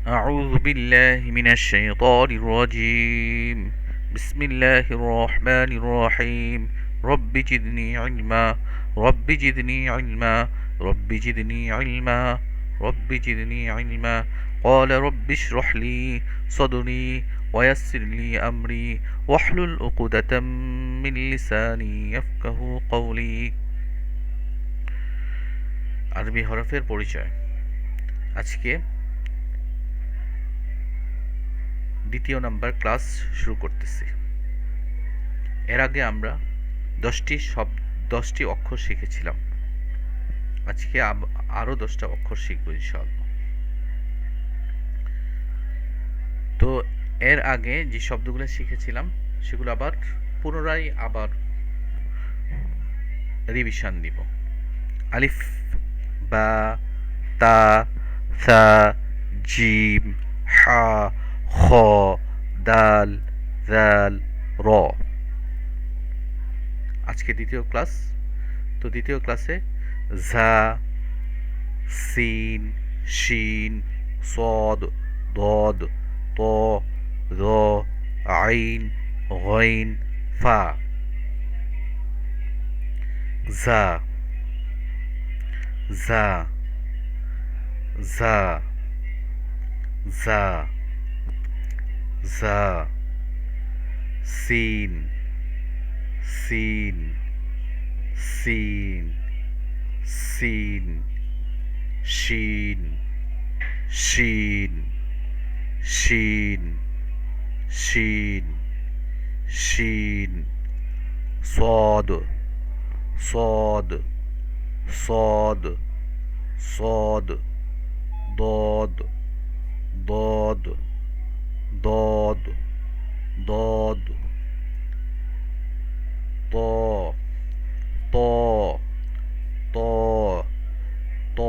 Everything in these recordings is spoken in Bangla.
أعوذ بالله من الشيطان الرجيم. بسم الله الرحمن الرحيم. رب جدني علما. رب جدني علما. رب جدني علما. رب جدني علما. قال رب اشرح لي صدري ويسر لي أمري واحلل عقدة من لساني يفقه قولي. আরবি হরফের পরিচয়। আজকে দ্বিতীয় নাম্বার ক্লাস শুরু করতেছি। এর আগে আমরা 10টি অক্ষর শিখেছিলাম। আজকে আরও 10টা অক্ষর শিখব ইনশাআল্লাহ। তো এর আগে যে শব্দগুলো শিখেছিলাম সেগুলো পুনরায় রিভিশন দিব। আলিফ, বা, তা, সা, জিম, হা, খ, দাল, জাল, র। আজকে দ্বিতীয় ক্লাস। তো দ্বিতীয় ক্লাসে ঝা, সিন, শিন, সদ, দদ, ত, র, আইন, গইন, ফা। ঝা, ঝা, ঝা, ঝা, ঝা, সিন, সিন, সিন, সিন, শিন, শিন, শিন, শিন, শিন, সদ, সদ, সদ, সদ, দদ, দদ, দদ, দদ, ত, ত, ত, ত,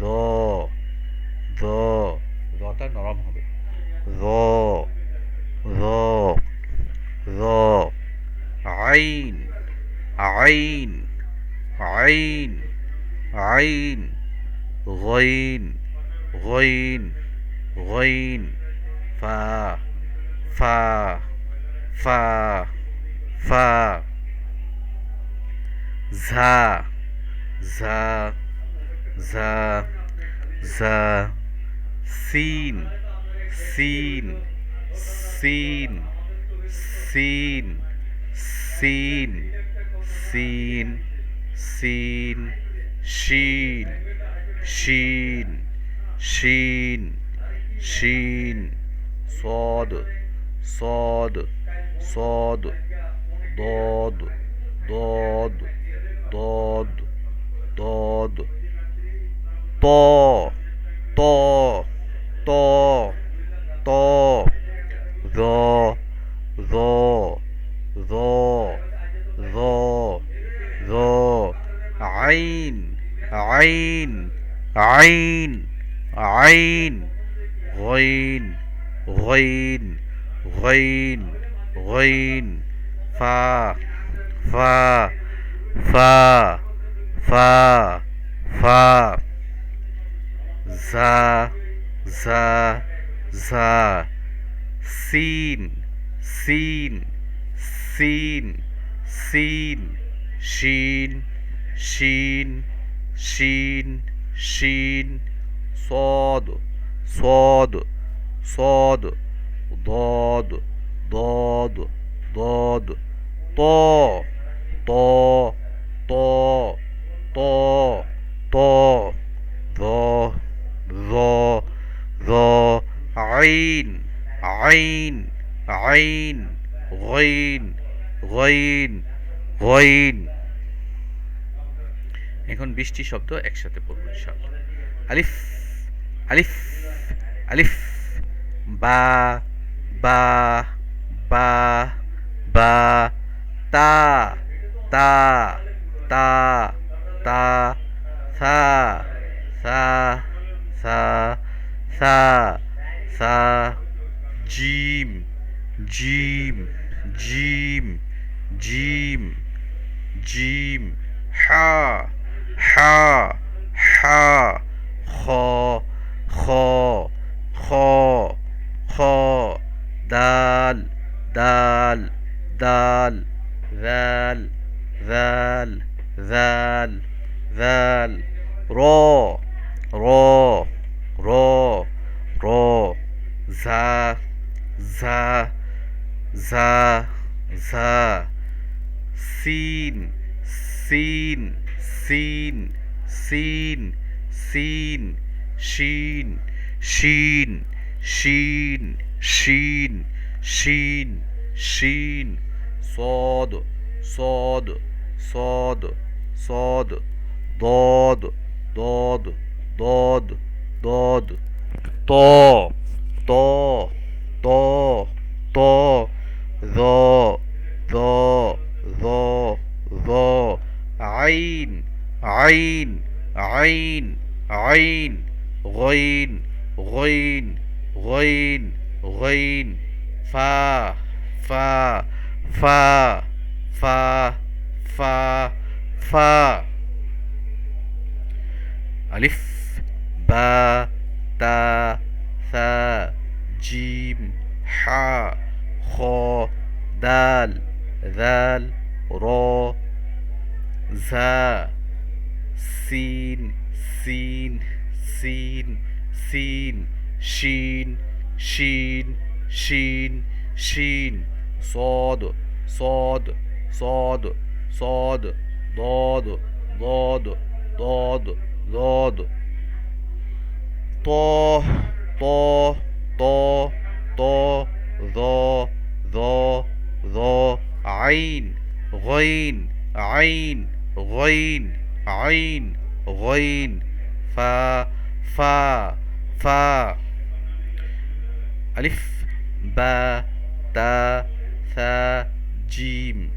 র, র, রটা নরম হবে, র, র, র, আইন, আইন, আইন, আইন, গইন, গইন, গইন, ফা, ফা, ফা, ফা, ঝা, ঝা, ঝা, ঝা, সিন, সিন, সিন, সিন, সিন, সিন, সিন, শিন, শিন, শিন, শিন, সদ, সদ, সদ, দদ, দদ, দদ, দদ, ত, ত, ত, ত, র, র, র, র, র, আইন, আইন, আইন, আইন, গইন, গইন, গইন, গইন, ফা, ফা, ফা, ফা, ফা, ঝা, ঝা, ঝা, সিন, সিন, সিন, সিন, শিন, শিন, শিন, শিন, সদ, সদ, সদ, দদ, দদ, দদ, ত, ত, ত, ত, ত, র, র, র, আইন, আইন, আইন, গইন, গইন, গইন। এখন 20টি শব্দ একসাথে পড়ব ইনশাআল্লাহ। আলিফ, আলিফ, আলিফ, বা, বা, বা, বা, তা, তা, তা, তা, সা, সা, সা, সা, সা, জিম, জিম, জিম, জিম, জিম, হা, হা, হা, খ, খ, র র ঝা ঝা ঝা ঝা সিন সিন সিন সিন সিন শিন শিন শিন শিন শিন শিন صاد صاد صاد صاد ضاد ضاد ضاد ضاد طا طا طا طا ظا ظا ظا ظا عين عين عين عين غين غين غين غين فا فا فا فا فا فا ألف با تا ثا جيم حا خا دال ذال را زا سين سين سين سين شين شين شين شين صاد صاد صاد صاد ضاد ضاد ضاد ضاد طا طا طا طا ظا ظا ظا عين غين عين غين عين غين فا فا فا ألف با تا ثا جيم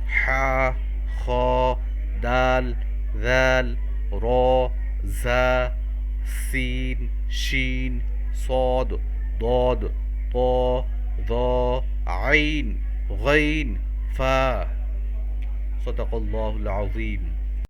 حا خا دال ذال را زا سين شين صاد ضاد طا ظا عين غين فا صدق الله العظيم